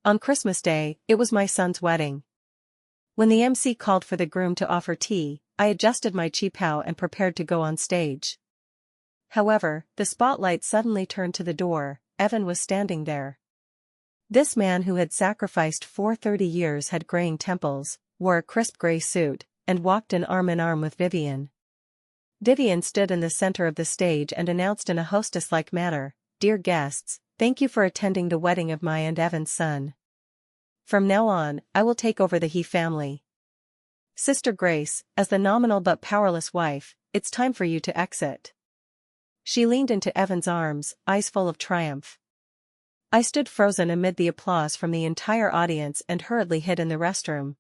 On Christmas Day, it was my son's wedding. When the MC called for the groom to offer tea, I adjusted my qipao and prepared to go on stage. However, the spotlight suddenly turned to the door. Evan was standing there. This man who had sacrificed for 30 years had graying temples, wore a crisp gray suit, and walked in arm with Vivian. Vivian stood in the center of the stage and announced in a hostess-like manner, "Dear guests, thank you for attending the wedding of my and Evan's son. From now on, I will take over the he family. Sister Grace, as the nominal but powerless wife, it's time for you to exit." She leaned into Evan's arms, eyes full of triumph. I stood frozen amid the applause from the entire audience and hurriedly hid in the restroom.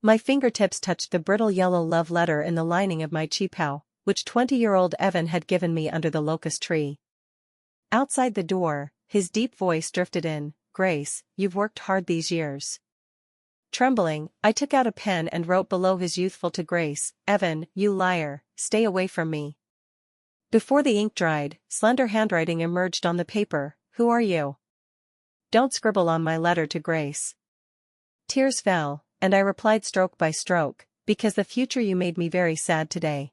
My fingertips touched the brittle yellow love letter in the lining of my qipao, which 20-year-old Evan had given me under the locust tree. Outside the door, his deep voice drifted in, "Grace, you've worked hard these years." Trembling, I took out a pen and wrote below his youthful to Grace, "Evan, you liar, stay away from me." Before the ink dried, slender handwriting emerged on the paper, "Who are you? Don't scribble on my letter to Grace." Tears fell, and I replied stroke by stroke, "Because the future you made me very sad today."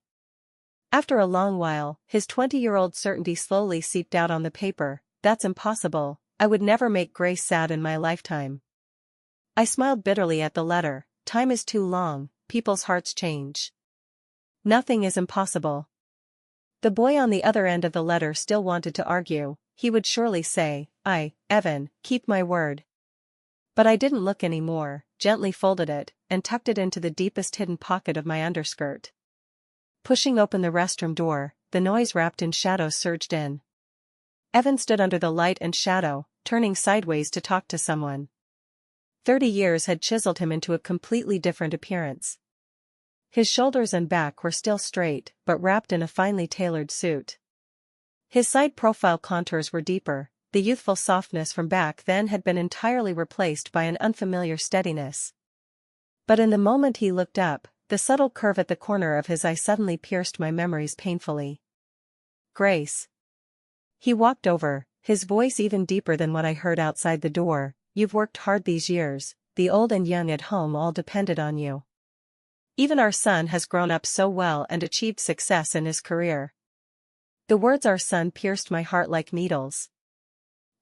After a long while, his 20-year-old certainty slowly seeped out on the paper, "That's impossible, I would never make Grace sad in my lifetime." I smiled bitterly at the letter, "Time is too long, people's hearts change. Nothing is impossible." The boy on the other end of the letter still wanted to argue. He would surely say, Evan, keep my word." But I didn't look anymore, gently folded it, and tucked it into the deepest hidden pocket of my underskirt. Pushing open the restroom door, the noise wrapped in shadows surged in. Evan stood under the light and shadow, turning sideways to talk to someone. 30 years had chiseled him into a completely different appearance. His shoulders and back were still straight, but wrapped in a finely tailored suit. His side profile contours were deeper, the youthful softness from back then had been entirely replaced by an unfamiliar steadiness. But in the moment he looked up, the subtle curve at the corner of his eye suddenly pierced my memories painfully. "Grace." He walked over, his voice even deeper than what I heard outside the door, "You've worked hard these years, the old and young at home all depended on you. Even our son has grown up so well and achieved success in his career." The words "our son" pierced my heart like needles.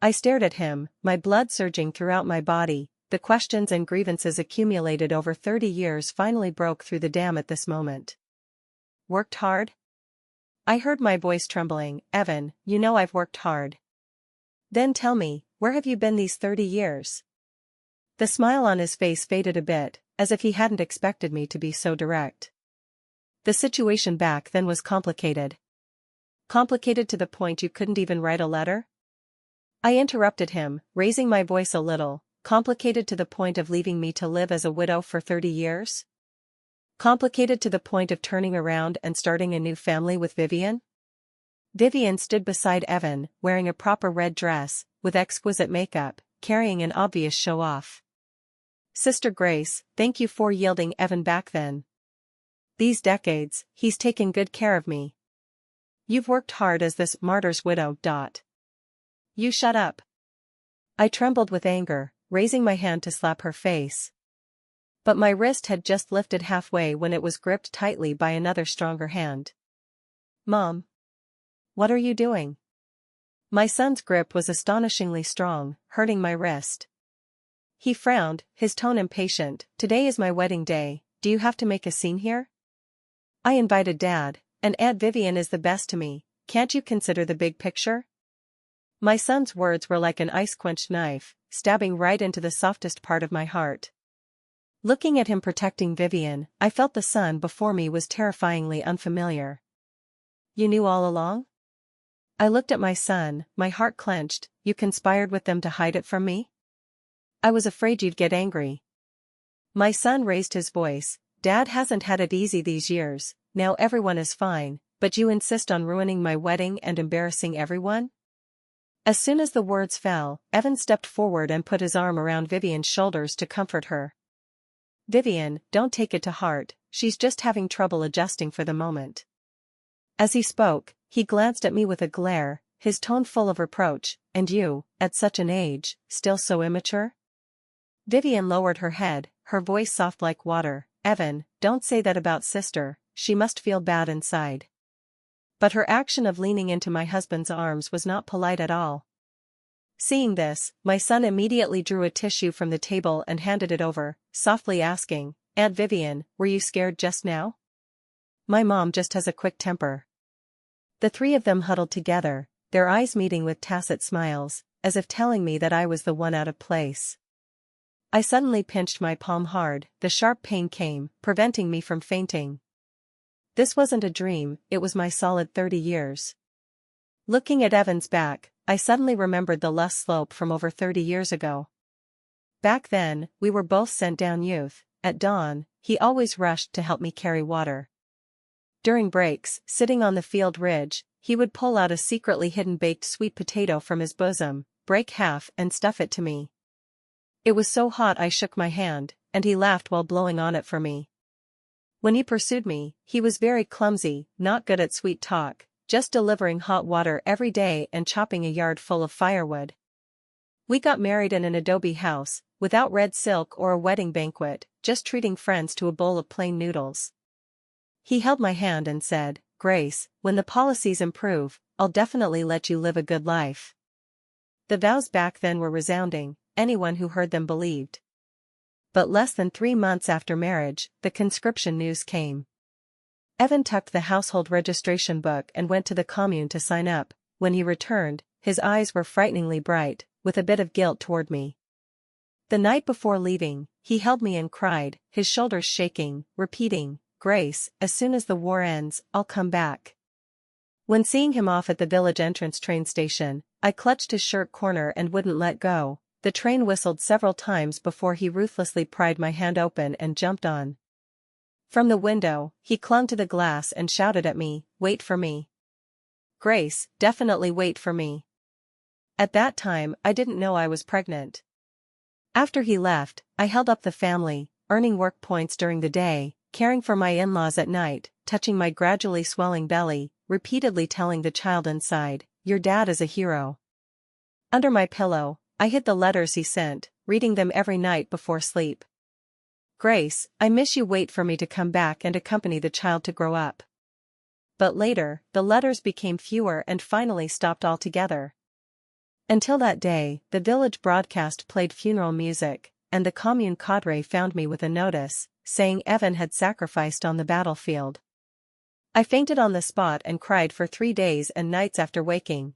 I stared at him, my blood surging throughout my body. The questions and grievances accumulated over 30 years finally broke through the dam at this moment. "Worked hard?" I heard my voice trembling. "Evan, you know I've worked hard." "Then tell me, where have you been these 30 years? The smile on his face faded a bit, as if he hadn't expected me to be so direct. "The situation back then was complicated." "Complicated to the point you couldn't even write a letter?" I interrupted him, raising my voice a little. "Complicated to the point of leaving me to live as a widow for 30 years? Complicated to the point of turning around and starting a new family with Vivian?" Vivian stood beside Evan, wearing a proper red dress, with exquisite makeup, carrying an obvious show-off. "Sister Grace, thank you for yielding Evan back then. These decades, he's taken good care of me. You've worked hard as this martyr's widow. You shut up." I trembled with anger, raising my hand to slap her face. But my wrist had just lifted halfway when it was gripped tightly by another stronger hand. "Mom. What are you doing?" My son's grip was astonishingly strong, hurting my wrist. He frowned, his tone impatient. "Today is my wedding day, do you have to make a scene here? I invited Dad, and Aunt Vivian is the best to me, can't you consider the big picture?" My son's words were like an ice-quenched knife, stabbing right into the softest part of my heart. Looking at him protecting Vivian, I felt the son before me was terrifyingly unfamiliar. "You knew all along?" I looked at my son, my heart clenched. "You conspired with them to hide it from me?" "I was afraid you'd get angry." My son raised his voice. "Dad hasn't had it easy these years, now everyone is fine, but you insist on ruining my wedding and embarrassing everyone?" As soon as the words fell, Evan stepped forward and put his arm around Vivian's shoulders to comfort her. "Vivian, don't take it to heart, she's just having trouble adjusting for the moment." As he spoke, he glanced at me with a glare, his tone full of reproach. "And you, at such an age, still so immature? Vivian lowered her head, her voice soft like water. Evan, don't say that about sister, she must feel bad inside. But her action of leaning into my husband's arms was not polite at all. Seeing this, my son immediately drew a tissue from the table and handed it over, softly asking, Aunt Vivian, were you scared just now? My mom just has a quick temper. The three of them huddled together, their eyes meeting with tacit smiles, as if telling me that I was the one out of place. I suddenly pinched my palm hard, the sharp pain came, preventing me from fainting. This wasn't a dream, it was my solid 30 years. Looking at Evan's back, I suddenly remembered the lust slope from over 30 years ago. Back then, we were both sent down youth. At dawn, he always rushed to help me carry water. During breaks, sitting on the field ridge, he would pull out a secretly hidden baked sweet potato from his bosom, break half and stuff it to me. It was so hot I shook my hand, and he laughed while blowing on it for me. When he pursued me, he was very clumsy, not good at sweet talk, just delivering hot water every day and chopping a yard full of firewood. We got married in an adobe house, without red silk or a wedding banquet, just treating friends to a bowl of plain noodles. He held my hand and said, Grace, when the policies improve, I'll definitely let you live a good life. The vows back then were resounding, anyone who heard them believed. But less than 3 months after marriage, the conscription news came. Evan tucked the household registration book and went to the commune to sign up. When he returned, his eyes were frighteningly bright, with a bit of guilt toward me. The night before leaving, he held me and cried, his shoulders shaking, repeating, Grace, as soon as the war ends, I'll come back. When seeing him off at the village entrance train station, I clutched his shirt corner and wouldn't let go. The train whistled several times before he ruthlessly pried my hand open and jumped on. From the window, he clung to the glass and shouted at me, Wait for me. Grace, definitely wait for me. At that time, I didn't know I was pregnant. After he left, I held up the family, earning work points during the day, caring for my in-laws at night, touching my gradually swelling belly, repeatedly telling the child inside, Your dad is a hero. Under my pillow, I hid the letters he sent, reading them every night before sleep. Grace, I miss you. Wait for me to come back and accompany the child to grow up. But later, the letters became fewer and finally stopped altogether. Until that day, the village broadcast played funeral music, and the commune cadre found me with a notice, saying Evan had sacrificed on the battlefield. I fainted on the spot and cried for 3 days and nights after waking.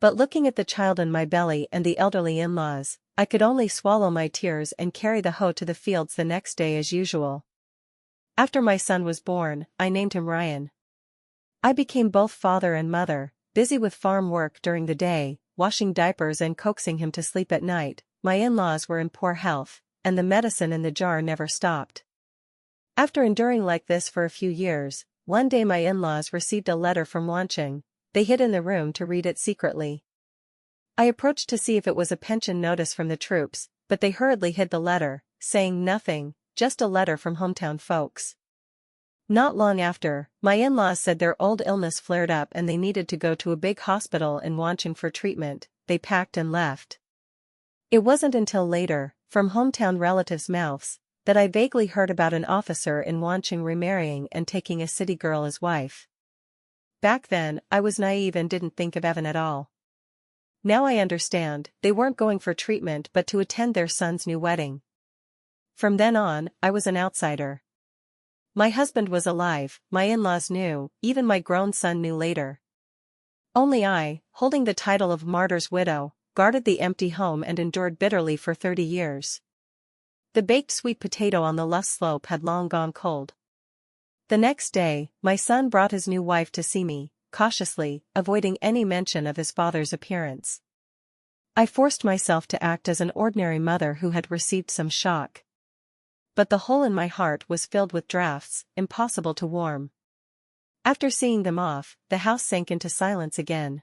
But looking at the child in my belly and the elderly in-laws, I could only swallow my tears and carry the hoe to the fields the next day as usual. After my son was born, I named him Ryan. I became both father and mother, busy with farm work during the day, washing diapers and coaxing him to sleep at night. My in-laws were in poor health, and the medicine in the jar never stopped. After enduring like this for a few years, one day my in-laws received a letter from Wancheng. They hid in the room to read it secretly. I approached to see if it was a pension notice from the troops, but they hurriedly hid the letter, saying nothing, just a letter from hometown folks. Not long after, my in-laws said their old illness flared up and they needed to go to a big hospital in Wancheng for treatment. They packed and left. It wasn't until later, from hometown relatives' mouths, that I vaguely heard about an officer in Wancheng remarrying and taking a city girl as wife. Back then, I was naive and didn't think of Evan at all. Now I understand, they weren't going for treatment but to attend their son's new wedding. From then on, I was an outsider. My husband was alive, my in-laws knew, even my grown son knew later. Only I, holding the title of martyr's widow, guarded the empty home and endured bitterly for 30 years. The baked sweet potato on the lust slope had long gone cold. The next day, my son brought his new wife to see me, cautiously, avoiding any mention of his father's appearance. I forced myself to act as an ordinary mother who had received some shock. But the hole in my heart was filled with drafts, impossible to warm. After seeing them off, the house sank into silence again.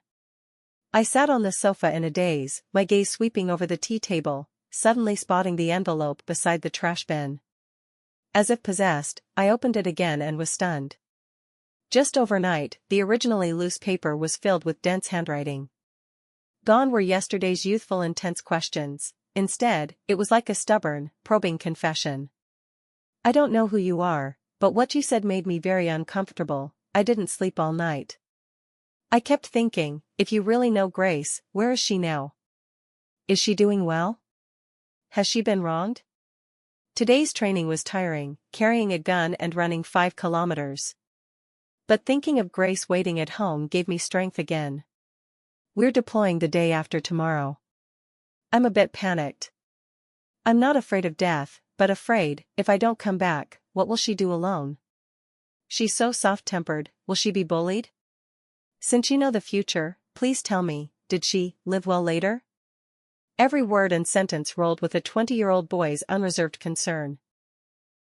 I sat on the sofa in a daze, my gaze sweeping over the tea table, suddenly spotting the envelope beside the trash bin. As if possessed, I opened it again and was stunned. Just overnight, the originally loose paper was filled with dense handwriting. Gone were yesterday's youthful intense questions, instead, it was like a stubborn, probing confession. I don't know who you are, but what you said made me very uncomfortable. I didn't sleep all night. I kept thinking, if you really know Grace, where is she now? Is she doing well? Has she been wronged? Today's training was tiring, carrying a gun and running 5 kilometers. But thinking of Grace waiting at home gave me strength again. We're deploying the day after tomorrow. I'm a bit panicked. I'm not afraid of death, but afraid, if I don't come back, what will she do alone? She's so soft-tempered, will she be bullied? Since you know the future, please tell me, did she live well later? Every word and sentence rolled with a 20-year-old boy's unreserved concern.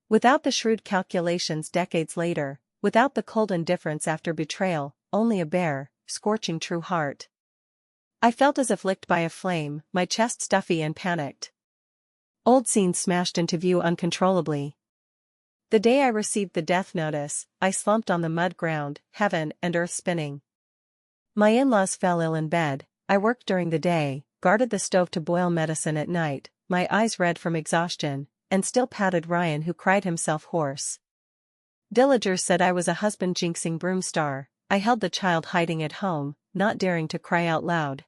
Without the shrewd calculations decades later, without the cold indifference after betrayal, only a bare, scorching true heart. I felt as if licked by a flame, my chest stuffy and panicked. Old scenes smashed into view uncontrollably. The day I received the death notice, I slumped on the mud ground, heaven and earth spinning. My in-laws fell ill in bed, I worked during the day, guarded the stove to boil medicine at night, my eyes red from exhaustion, and still patted Ryan who cried himself hoarse. Villagers said I was a husband jinxing broom star. I held the child hiding at home, not daring to cry out loud.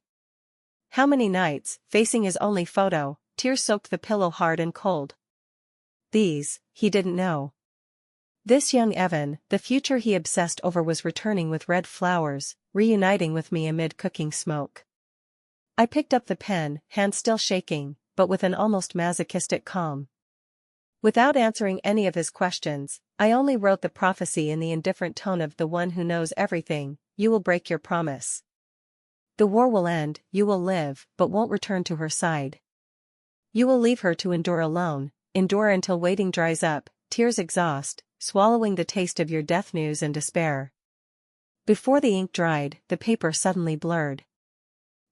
How many nights, facing his only photo, tears soaked the pillow hard and cold. These, he didn't know. This young Evan, the future he obsessed over, was returning with red flowers, reuniting with me amid cooking smoke. I picked up the pen, hand still shaking, but with an almost masochistic calm. Without answering any of his questions, I only wrote the prophecy in the indifferent tone of the one who knows everything: you will break your promise. The war will end, you will live, but won't return to her side. You will leave her to endure alone, endure until waiting dries up, tears exhaust, swallowing the taste of your death news in despair. Before the ink dried, the paper suddenly blurred.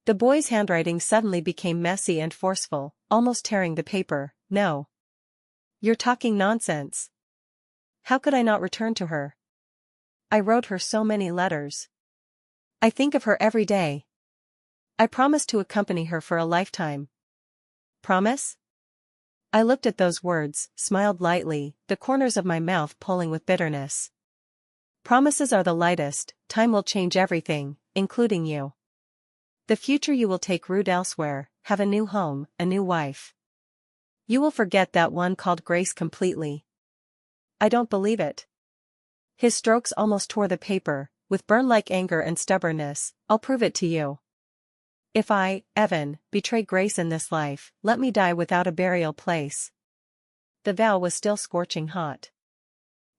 The boy's handwriting suddenly became messy and forceful, almost tearing the paper. No. You're talking nonsense. How could I not return to her? I wrote her so many letters. I think of her every day. I promised to accompany her for a lifetime. Promise? I looked at those words, smiled lightly, the corners of my mouth pulling with bitterness. Promises are the lightest, time will change everything, including you. The future you will take root elsewhere, have a new home, a new wife. You will forget that one called Grace completely. I don't believe it. His strokes almost tore the paper, with burn-like anger and stubbornness. I'll prove it to you. If I, Evan, betray Grace in this life, let me die without a burial place. The vow was still scorching hot.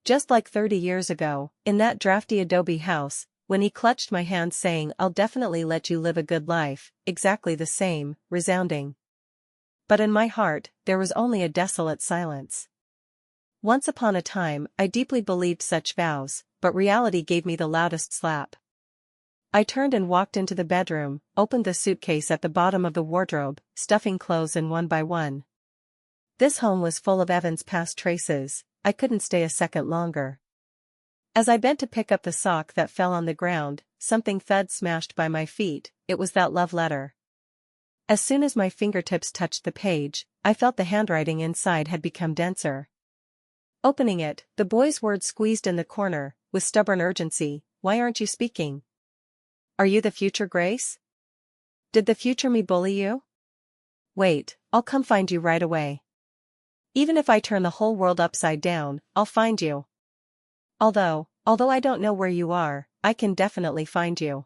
Just like 30 years ago, in that drafty adobe house, when he clutched my hand saying, I'll definitely let you live a good life, exactly the same, resounding. But in my heart, there was only a desolate silence. Once upon a time, I deeply believed such vows, but reality gave me the loudest slap. I turned and walked into the bedroom, opened the suitcase at the bottom of the wardrobe, stuffing clothes in one by one. This home was full of Evan's past traces. I couldn't stay a second longer. As I bent to pick up the sock that fell on the ground, something thud smashed by my feet. It was that love letter. As soon as my fingertips touched the page, I felt the handwriting inside had become denser. Opening it, the boy's words squeezed in the corner, with stubborn urgency. Why aren't you speaking? Are you the future Grace? Did the future me bully you? Wait, I'll come find you right away. Even if I turn the whole world upside down, I'll find you. Although I don't know where you are, I can definitely find you.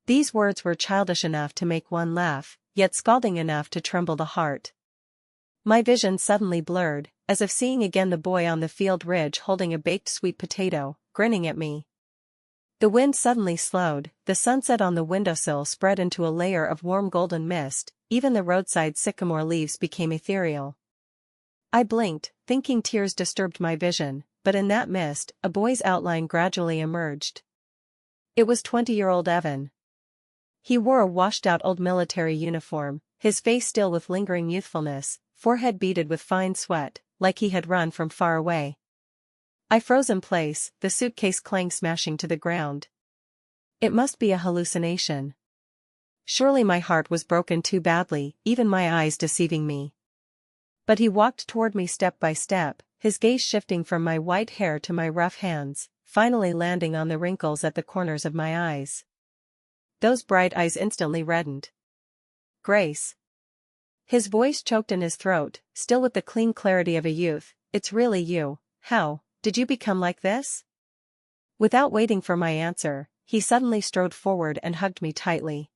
These words were childish enough to make one laugh, yet scalding enough to tremble the heart. My vision suddenly blurred, as if seeing again the boy on the field ridge holding a baked sweet potato, grinning at me. The wind suddenly slowed, the sunset on the windowsill spread into a layer of warm golden mist, even the roadside sycamore leaves became ethereal. I blinked, thinking tears disturbed my vision, but in that mist, a boy's outline gradually emerged. It was 20-year-old Evan. He wore a washed-out old military uniform, his face still with lingering youthfulness, forehead beaded with fine sweat, like he had run from far away. I froze in place, the suitcase clang smashing to the ground. It must be a hallucination. Surely my heart was broken too badly, even my eyes deceiving me. But he walked toward me step by step, his gaze shifting from my white hair to my rough hands, finally landing on the wrinkles at the corners of my eyes. Those bright eyes instantly reddened. Grace. His voice choked in his throat, still with the clean clarity of a youth. It's really you. How did you become like this? Without waiting for my answer, he suddenly strode forward and hugged me tightly.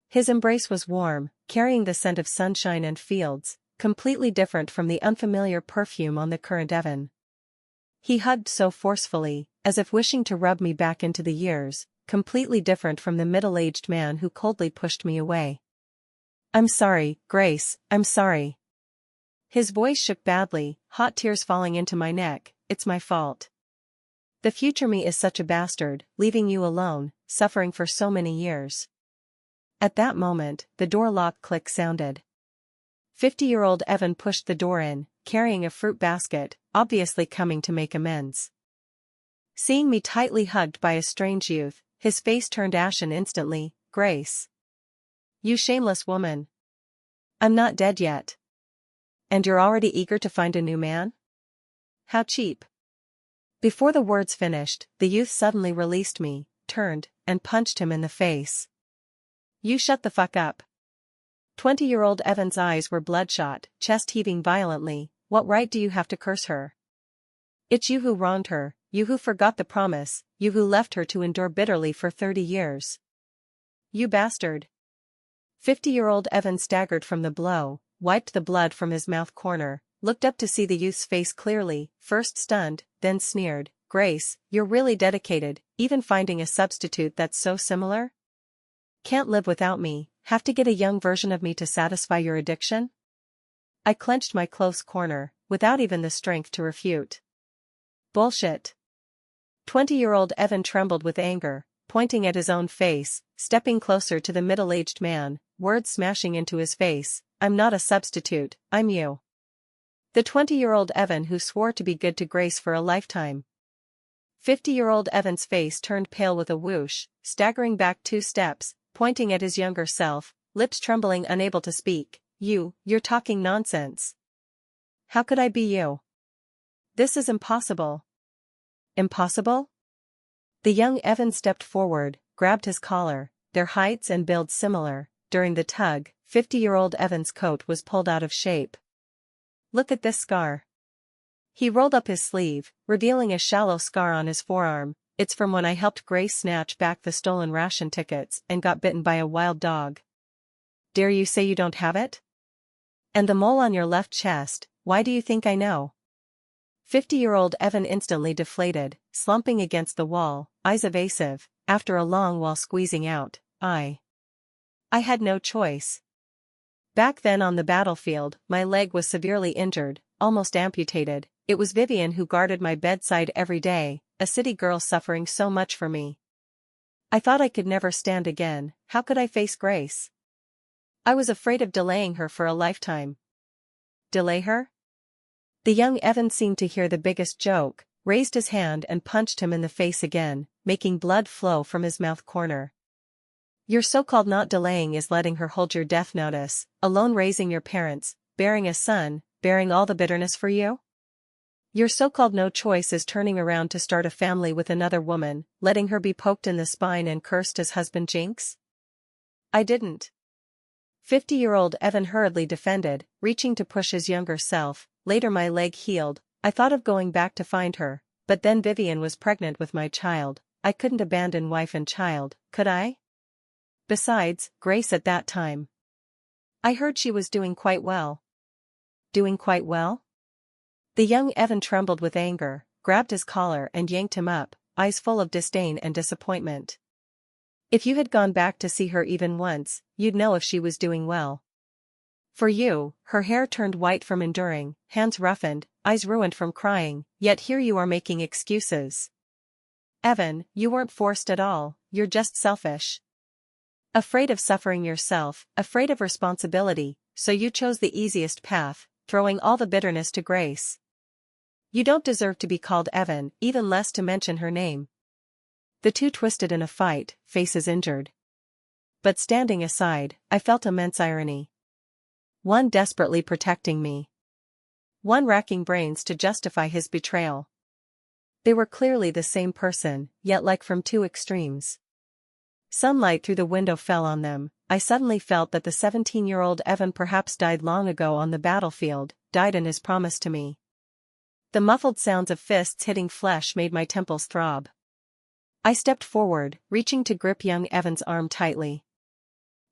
His embrace was warm, carrying the scent of sunshine and fields, completely different from the unfamiliar perfume on the current Evan. He hugged so forcefully, as if wishing to rub me back into the years, completely different from the middle-aged man who coldly pushed me away. I'm sorry, Grace, I'm sorry. His voice shook badly, hot tears falling into my neck. It's my fault. The future me is such a bastard, leaving you alone, suffering for so many years. At that moment, the door lock click sounded. 50-year-old Evan pushed the door in, carrying a fruit basket, obviously coming to make amends. Seeing me tightly hugged by a strange youth, his face turned ashen instantly. Grace. You shameless woman. I'm not dead yet. And you're already eager to find a new man? How cheap. Before the words finished, the youth suddenly released me, turned, and punched him in the face. You shut the fuck up. 20-year-old Evan's eyes were bloodshot, chest heaving violently. What right do you have to curse her? It's you who wronged her, you who forgot the promise, you who left her to endure bitterly for 30 years. You bastard. 50-year-old Evan staggered from the blow, wiped the blood from his mouth corner, looked up to see the youth's face clearly, first stunned, then sneered. Grace, you're really dedicated, even finding a substitute that's so similar? Can't live without me, have to get a young version of me to satisfy your addiction? I clenched my close corner, without even the strength to refute. Bullshit. 20-year-old Evan trembled with anger, pointing at his own face, stepping closer to the middle-aged man, words smashing into his face. I'm not a substitute, I'm you. The 20-year-old Evan who swore to be good to Grace for a lifetime. 50-year-old Evan's face turned pale with a whoosh, staggering back 2 steps, pointing at his younger self, lips trembling, unable to speak. You're talking nonsense. How could I be you? This is impossible. Impossible? The young Evan stepped forward, grabbed his collar, their heights and builds similar. During the tug, 50-year-old Evan's coat was pulled out of shape. Look at this scar. He rolled up his sleeve, revealing a shallow scar on his forearm. It's from when I helped Grace snatch back the stolen ration tickets and got bitten by a wild dog. Dare you say you don't have it? And the mole on your left chest, why do you think I know? 50-year-old Evan instantly deflated, slumping against the wall, eyes evasive, after a long while squeezing out, I had no choice. Back then on the battlefield, my leg was severely injured, almost amputated. It was Vivian who guarded my bedside every day, a city girl suffering so much for me. I thought I could never stand again. How could I face Grace? I was afraid of delaying her for a lifetime. Delay her? The young Evan seemed to hear the biggest joke, raised his hand and punched him in the face again, making blood flow from his mouth corner. Your so-called not delaying is letting her hold your death notice, alone raising your parents, bearing a son, bearing all the bitterness for you? Your so-called no choice is turning around to start a family with another woman, letting her be poked in the spine and cursed as husband jinx? I didn't. 50-year-old Evan hurriedly defended, reaching to push his younger self. Later my leg healed. I thought of going back to find her, but then Vivian was pregnant with my child. I couldn't abandon wife and child, could I? Besides, Grace at that time. I heard she was doing quite well. Doing quite well? The young Evan trembled with anger, grabbed his collar and yanked him up, eyes full of disdain and disappointment. If you had gone back to see her even once, you'd know if she was doing well. For you, her hair turned white from enduring, hands roughened, eyes ruined from crying, yet here you are making excuses. Evan, you weren't forced at all, you're just selfish. Afraid of suffering yourself, afraid of responsibility, so you chose the easiest path, throwing all the bitterness to Grace. You don't deserve to be called Evan, even less to mention her name. The two twisted in a fight, faces injured. but standing aside, I felt immense irony. One desperately protecting me. One racking brains to justify his betrayal. They were clearly the same person, yet like from two extremes. Sunlight through the window fell on them. I suddenly felt that the 17-year-old Evan perhaps died long ago on the battlefield, died in his promise to me. The muffled sounds of fists hitting flesh made my temples throb. I stepped forward, reaching to grip young Evan's arm tightly.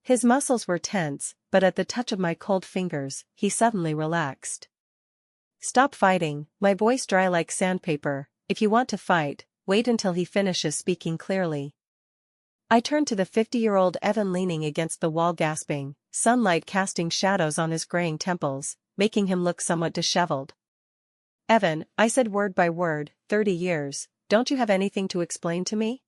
His muscles were tense, but at the touch of my cold fingers, he suddenly relaxed. "Stop fighting," my voice dry like sandpaper. "If you want to fight, wait until he finishes speaking clearly." I turned to the 50-year-old Evan leaning against the wall gasping, sunlight casting shadows on his graying temples, making him look somewhat disheveled. "Evan," I said word by word, 30 years, "don't you have anything to explain to me?"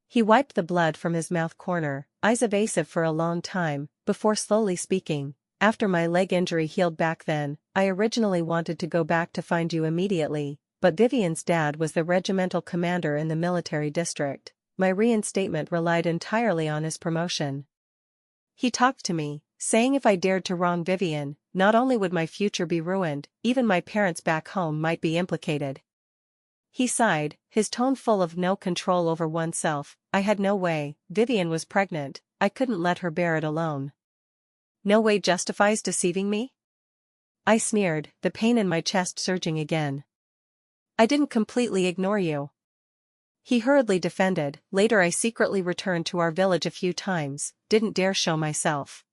He wiped the blood from his mouth corner, eyes evasive for a long time, before slowly speaking. "After my leg injury healed back then, I originally wanted to go back to find you immediately, but Vivian's dad was the regimental commander in the military district. My reinstatement relied entirely on his promotion. He talked to me, saying if I dared to wrong Vivian, not only would my future be ruined, even my parents back home might be implicated." He sighed, his tone full of no control over oneself. "I had no way. Vivian was pregnant, I couldn't let her bear it alone." "No way justifies deceiving me?" I sneered, the pain in my chest surging again. "I didn't completely ignore you." He hurriedly defended. "Later I secretly returned to our village a few times, didn't dare show myself.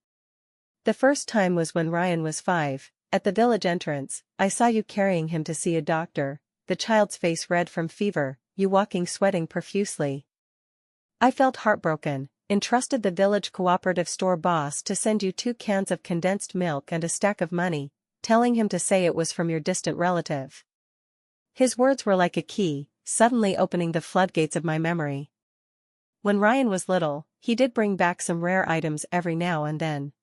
The first time was when Ryan was 5, at the village entrance. I saw you carrying him to see a doctor, the child's face red from fever, you walking sweating profusely. I felt heartbroken, entrusted the village cooperative store boss to send you 2 cans of condensed milk and a stack of money, telling him to say it was from your distant relative." His words were like a key, suddenly opening the floodgates of my memory. When Ryan was little, he did bring back some rare items every now and then.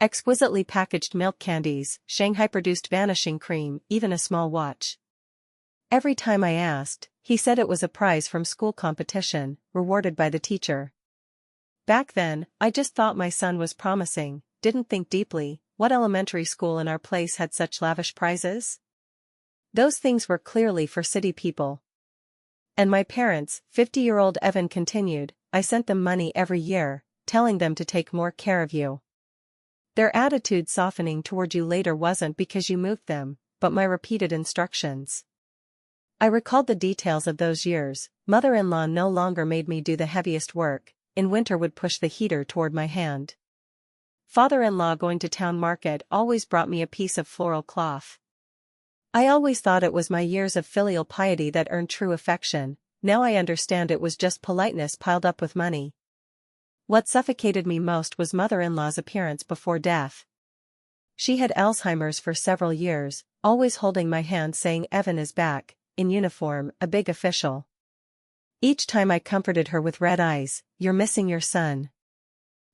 Exquisitely packaged milk candies, Shanghai-produced vanishing cream, even a small watch. Every time I asked, he said it was a prize from school competition, rewarded by the teacher. Back then, I just thought my son was promising, didn't think deeply. What elementary school in our place had such lavish prizes? Those things were clearly for city people. "And my parents," 50-year-old Evan continued, "I sent them money every year, telling them to take more care of you. Their attitude softening toward you later wasn't because you moved them, but my repeated instructions." I recalled the details of those years. Mother-in-law no longer made me do the heaviest work, in winter would push the heater toward my hand. Father-in-law going to town market always brought me a piece of floral cloth. I always thought it was my years of filial piety that earned true affection. Now I understand it was just politeness piled up with money. What suffocated me most was mother-in-law's appearance before death. She had Alzheimer's for several years, always holding my hand saying Evan is back, in uniform, a big official. Each time I comforted her with red eyes, "You're missing your son."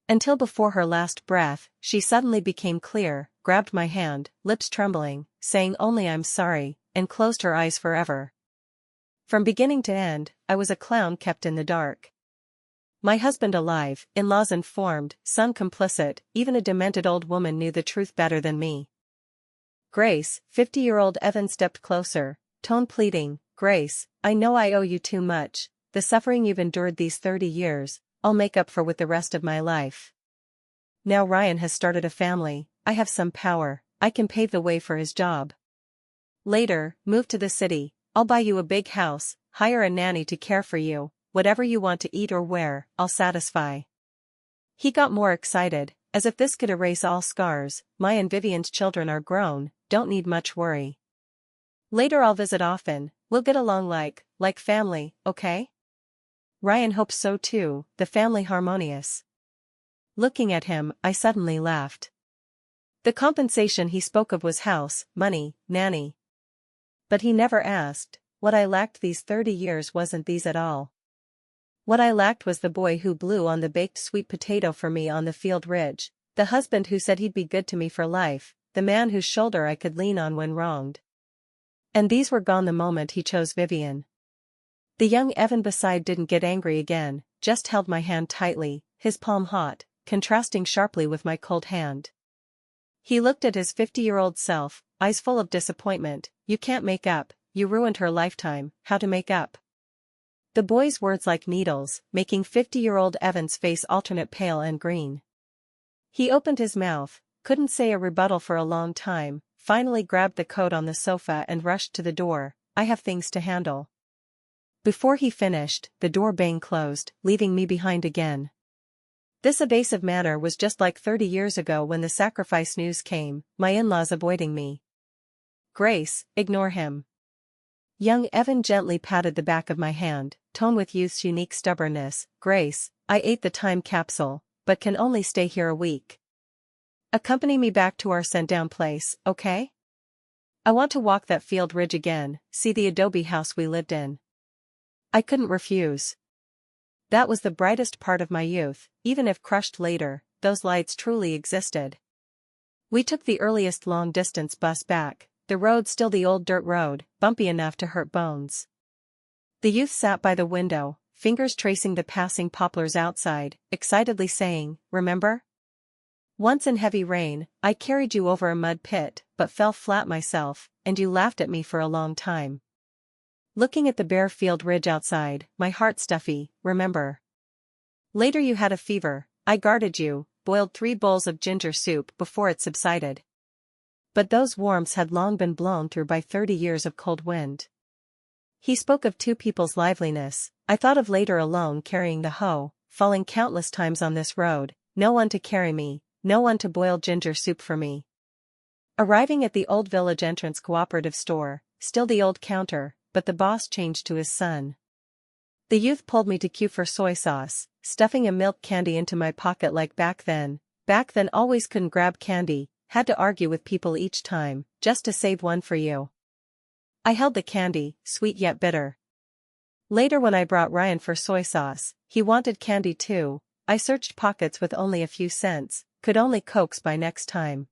Until before her last breath, she suddenly became clear, grabbed my hand, lips trembling, saying only "I'm sorry," and closed her eyes forever. From beginning to end, I was a clown kept in the dark. My husband alive, in-laws informed, son complicit, even a demented old woman knew the truth better than me. "Grace," 50-year-old Evan stepped closer, tone pleading, "Grace, I know I owe you too much. The suffering you've endured these 30 years, I'll make up for with the rest of my life. Now Ryan has started a family, I have some power, I can pave the way for his job. Later, move to the city, I'll buy you a big house, hire a nanny to care for you, whatever you want to eat or wear, I'll satisfy." He got more excited, as if this could erase all scars. "My and Vivian's children are grown, don't need much worry. Later I'll visit often, we'll get along like family, okay? Ryan hopes so too, the family harmonious." Looking at him, I suddenly laughed. The compensation he spoke of was house, money, nanny. But he never asked, what I lacked these 30 years wasn't these at all. What I lacked was the boy who blew on the baked sweet potato for me on the field ridge, the husband who said he'd be good to me for life, the man whose shoulder I could lean on when wronged. And these were gone the moment he chose Vivian. The young Evan beside didn't get angry again, just held my hand tightly, his palm hot, contrasting sharply with my cold hand. He looked at his 50-year-old self, eyes full of disappointment. You can't make up, you ruined her lifetime. How to make up? The boy's words like needles, making 50-year-old Evan's face alternate pale and green. He opened his mouth, couldn't say a rebuttal for a long time, finally grabbed the coat on the sofa and rushed to the door. I have things to handle. Before he finished, the door bang closed, leaving me behind again. This evasive manner was just like 30 years ago when the sacrifice news came, my in-laws avoiding me. Grace, ignore him. Young Evan gently patted the back of my hand, tone with youth's unique stubbornness. Grace, I ate the time capsule, but can only stay here a week. Accompany me back to our sent-down place, okay? I want to walk that field ridge again, see the adobe house we lived in. I couldn't refuse. That was the brightest part of my youth, even if crushed later, those lights truly existed. We took the earliest long-distance bus back, the road still the old dirt road, bumpy enough to hurt bones. The youth sat by the window, fingers tracing the passing poplars outside, excitedly saying, remember? Once in heavy rain, I carried you over a mud pit, but fell flat myself, and you laughed at me for a long time. Looking at the bare field ridge outside, my heart stuffy, remember? Later you had a fever, I guarded you, boiled 3 bowls of ginger soup before it subsided. But those warmths had long been blown through by 30 years of cold wind. He spoke of 2 people's liveliness. I thought of later alone carrying the hoe, falling countless times on this road, no one to carry me, no one to boil ginger soup for me. Arriving at the old village entrance cooperative store, still the old counter, but the boss changed to his son. The youth pulled me to queue for soy sauce, stuffing a milk candy into my pocket like back then always couldn't grab candy, had to argue with people each time, just to save one for you. I held the candy, sweet yet bitter. Later when I brought Ryan for soy sauce, he wanted candy too. I searched pockets with only a few cents, could only coax by next time.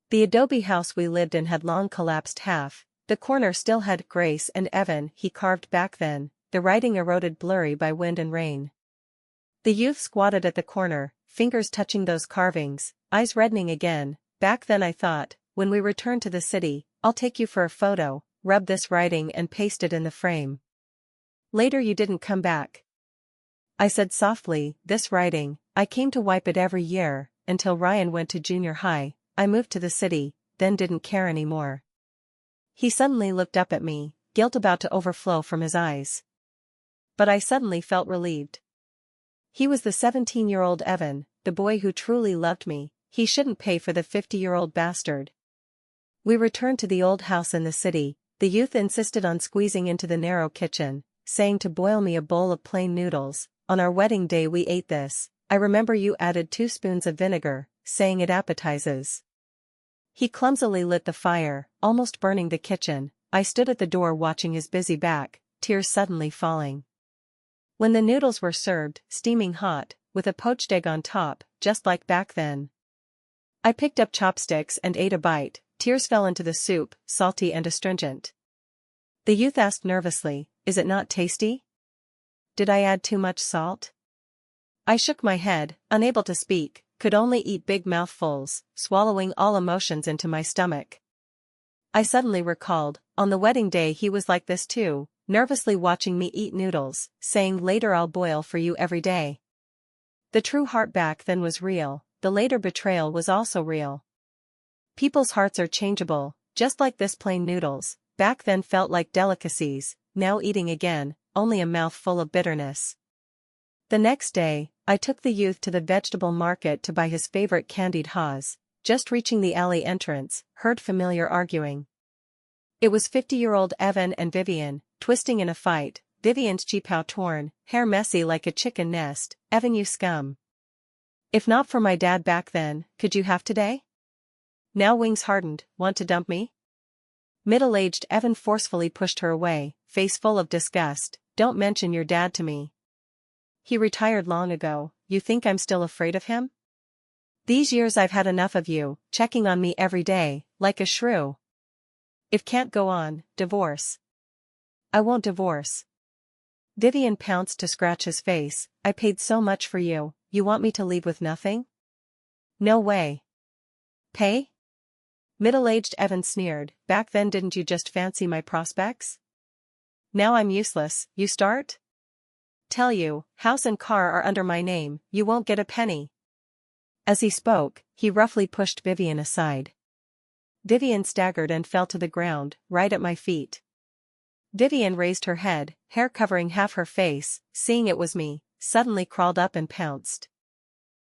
The adobe house we lived in had long collapsed half, the corner still had Grace and Evan he carved back then, the writing eroded blurry by wind and rain. The youth squatted at the corner, fingers touching those carvings, eyes reddening again. Back then I thought, when we return to the city, I'll take you for a photo, rub this writing and paste it in the frame. Later you didn't come back. I said softly, this writing, I came to wipe it every year, until Ryan went to junior high, I moved to the city, then didn't care anymore. He suddenly looked up at me, guilt about to overflow from his eyes. But I suddenly felt relieved. He was the 17-year-old Evan, the boy who truly loved me, he shouldn't pay for the 50-year-old bastard. We returned to the old house in the city, the youth insisted on squeezing into the narrow kitchen, saying to boil me a bowl of plain noodles. On our wedding day we ate this, I remember you added 2 spoons of vinegar, saying it appetizes. He clumsily lit the fire, almost burning the kitchen. I stood at the door watching his busy back, tears suddenly falling. When the noodles were served, steaming hot, with a poached egg on top, just like back then. I picked up chopsticks and ate a bite, tears fell into the soup, salty and astringent. The youth asked nervously, is it not tasty? Did I add too much salt? I shook my head, unable to speak, could only eat big mouthfuls, swallowing all emotions into my stomach. I suddenly recalled, on the wedding day he was like this too, nervously watching me eat noodles, saying later I'll boil for you every day. The true heart back then was real, the later betrayal was also real. People's hearts are changeable, just like this plain noodles, back then felt like delicacies, now eating again, only a mouthful of bitterness. The next day, I took the youth to the vegetable market to buy his favorite candied haws. Just reaching the alley entrance, heard familiar arguing. It was 50-year-old Evan and Vivian, twisting in a fight, Vivian's qipao torn, hair messy like a chicken nest. Evan, you scum. If not for my dad back then, could you have today? Now wings hardened, want to dump me? Middle-aged Evan forcefully pushed her away, face full of disgust. Don't mention your dad to me. He retired long ago, you think I'm still afraid of him? These years I've had enough of you, checking on me every day, like a shrew. If can't go on, divorce. I won't divorce. Vivian pounced to scratch his face, I paid so much for you, you want me to leave with nothing? No way. Pay? Middle-aged Evan sneered, back then didn't you just fancy my prospects? Now I'm useless, you start? Tell you, house and car are under my name, you won't get a penny. As he spoke, he roughly pushed Vivian aside. Vivian staggered and fell to the ground, right at my feet. Vivian raised her head, hair covering half her face, seeing it was me, suddenly crawled up and pounced.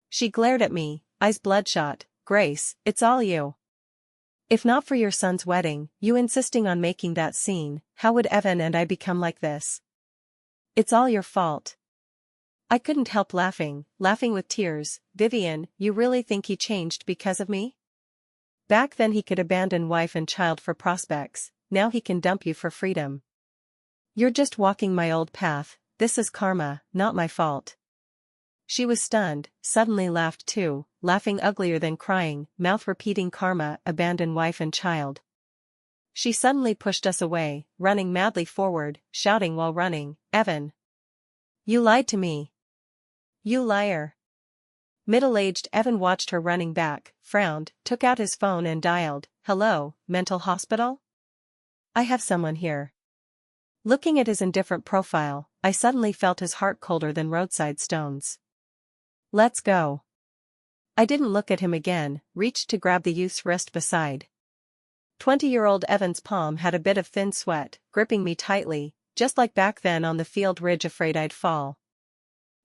She glared at me, eyes bloodshot. Grace, it's all you. If not for your son's wedding, you insisting on making that scene, how would Evan and I become like this? It's all your fault. I couldn't help laughing with tears. Vivian, you really think he changed because of me? Back then he could abandon wife and child for prospects, now he can dump you for freedom. You're just walking my old path, this is karma, not my fault. She was stunned, suddenly laughed too, laughing uglier than crying, mouth repeating karma, abandon wife and child. She suddenly pushed us away, running madly forward, shouting while running, Evan! You lied to me! You liar! Middle-aged Evan watched her running back, frowned, took out his phone and dialed, hello, mental hospital? I have someone here. Looking at his indifferent profile, I suddenly felt his heart colder than roadside stones. Let's go. I didn't look at him again, reached to grab the youth's wrist beside. 20-year-old Evan's palm had a bit of thin sweat, gripping me tightly, just like back then on the field ridge afraid I'd fall.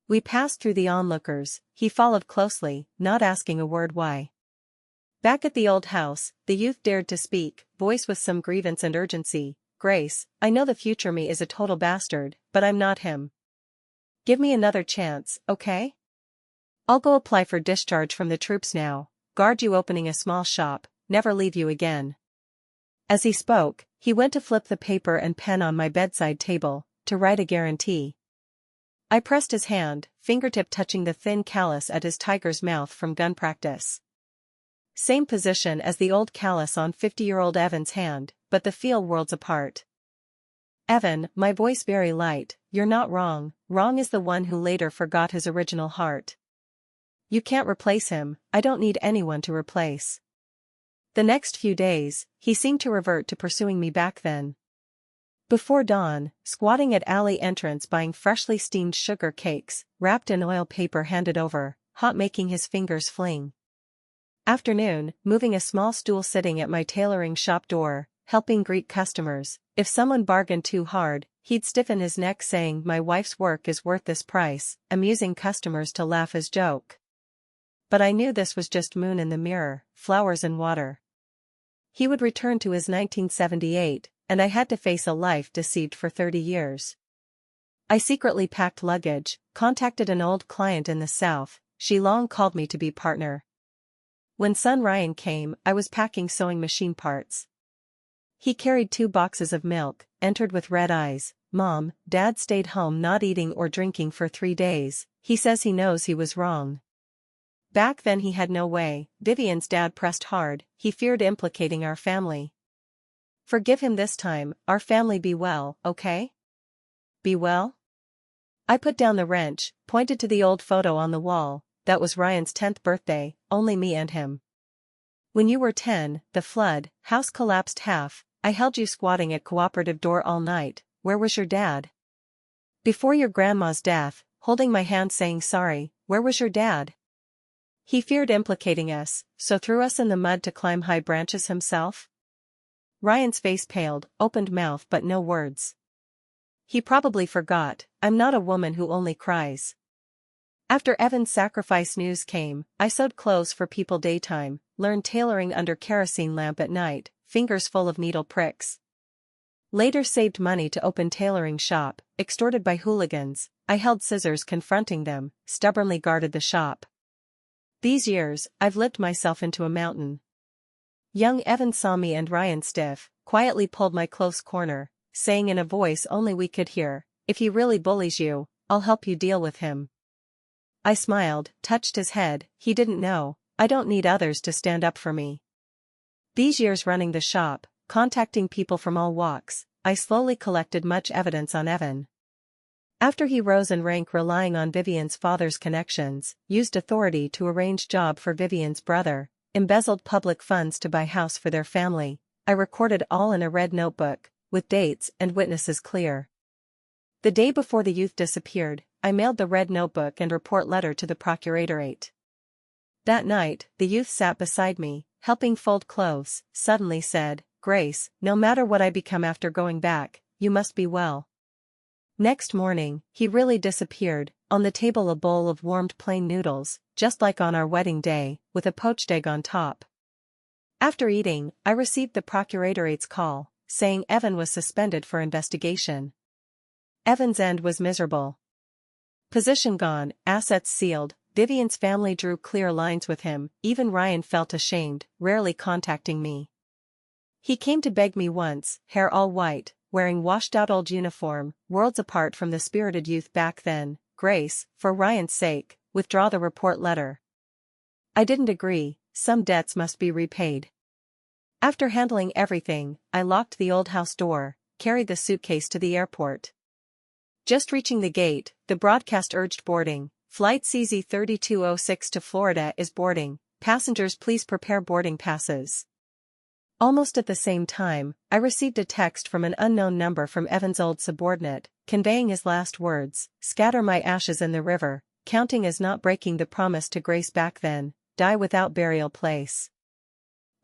We passed through the onlookers, he followed closely, not asking a word why. Back at the old house, the youth dared to speak, voice with some grievance and urgency, Grace, I know the future me is a total bastard, but I'm not him. Give me another chance, okay? I'll go apply for discharge from the troops now, guard you opening a small shop, never leave you again. As he spoke, he went to flip the paper and pen on my bedside table, to write a guarantee. I pressed his hand, fingertip touching the thin callus at his tiger's mouth from gun practice. Same position as the old callus on 50-year-old Evan's hand, but the feel worlds apart. Evan, my voice very light, you're not wrong, wrong is the one who later forgot his original heart. You can't replace him, I don't need anyone to replace. The next few days, he seemed to revert to pursuing me back then. Before dawn, squatting at alley entrance buying freshly steamed sugar cakes, wrapped in oil paper handed over, hot making his fingers fling. Afternoon, moving a small stool sitting at my tailoring shop door, helping greet customers. If someone bargained too hard, he'd stiffen his neck saying my wife's work is worth this price, amusing customers to laugh his joke. But I knew this was just moon in the mirror, flowers and water. He would return to his 1978, and I had to face a life deceived for 30 years. I secretly packed luggage, contacted an old client in the south, she long called me to be partner. When son Ryan came, I was packing sewing machine parts. He carried 2 boxes of milk, entered with red eyes, Mom, Dad stayed home not eating or drinking for 3 days, he says he knows he was wrong. Back then he had no way, Vivian's dad pressed hard, he feared implicating our family. Forgive him this time, our family be well, okay? Be well? I put down the wrench, pointed to the old photo on the wall, that was Ryan's 10th birthday, only me and him. When you were 10, the flood, house collapsed half, I held you squatting at cooperative door all night, where was your dad? Before your grandma's death, holding my hand saying sorry, where was your dad? He feared implicating us, so threw us in the mud to climb high branches himself? Ryan's face paled, opened mouth but no words. He probably forgot, I'm not a woman who only cries. After Evan's sacrifice news came, I sewed clothes for people daytime, learned tailoring under kerosene lamp at night, fingers full of needle pricks. Later saved money to open tailoring shop, extorted by hooligans, I held scissors confronting them, stubbornly guarded the shop. These years, I've lived myself into a mountain. Young Evan saw me and Ryan stiff, quietly pulled my close corner, saying in a voice only we could hear, if he really bullies you, I'll help you deal with him. I smiled, touched his head, he didn't know, I don't need others to stand up for me. These years running the shop, contacting people from all walks, I slowly collected much evidence on Evan. After he rose in rank relying on Vivian's father's connections, used authority to arrange job for Vivian's brother, embezzled public funds to buy house for their family, I recorded all in a red notebook, with dates and witnesses clear. The day before the youth disappeared, I mailed the red notebook and report letter to the procuratorate. That night, the youth sat beside me, helping fold clothes, suddenly said, "Grace, no matter what I become after going back, you must be well." Next morning, he really disappeared, on the table a bowl of warmed plain noodles, just like on our wedding day, with a poached egg on top. After eating, I received the procurator's call, saying Evan was suspended for investigation. Evan's end was miserable. Position gone, assets sealed, Vivian's family drew clear lines with him, even Ryan felt ashamed, rarely contacting me. He came to beg me once, hair all white, wearing washed-out old uniform, worlds apart from the spirited youth back then, "Grace, for Ryan's sake, withdraw the report letter." I didn't agree, some debts must be repaid. After handling everything, I locked the old house door, carried the suitcase to the airport. Just reaching the gate, the broadcast urged boarding. "Flight CZ3206 to Florida is boarding, passengers please prepare boarding passes." Almost at the same time, I received a text from an unknown number from Evan's old subordinate, conveying his last words: "Scatter my ashes in the river, counting as not breaking the promise to Grace back then, die without burial place."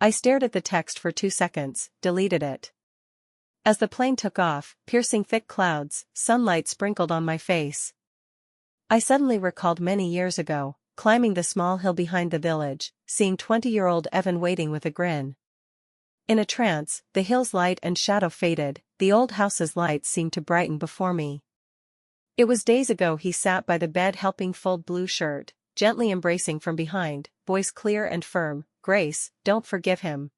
I stared at the text for 2 seconds, deleted it. As the plane took off, piercing thick clouds, sunlight sprinkled on my face. I suddenly recalled many years ago, climbing the small hill behind the village, seeing 20-year-old Evan waiting with a grin. In a trance, the hill's light and shadow faded, the old house's lights seemed to brighten before me. It was days ago he sat by the bed helping fold blue shirt, gently embracing from behind, voice clear and firm, "Grace, don't forgive him."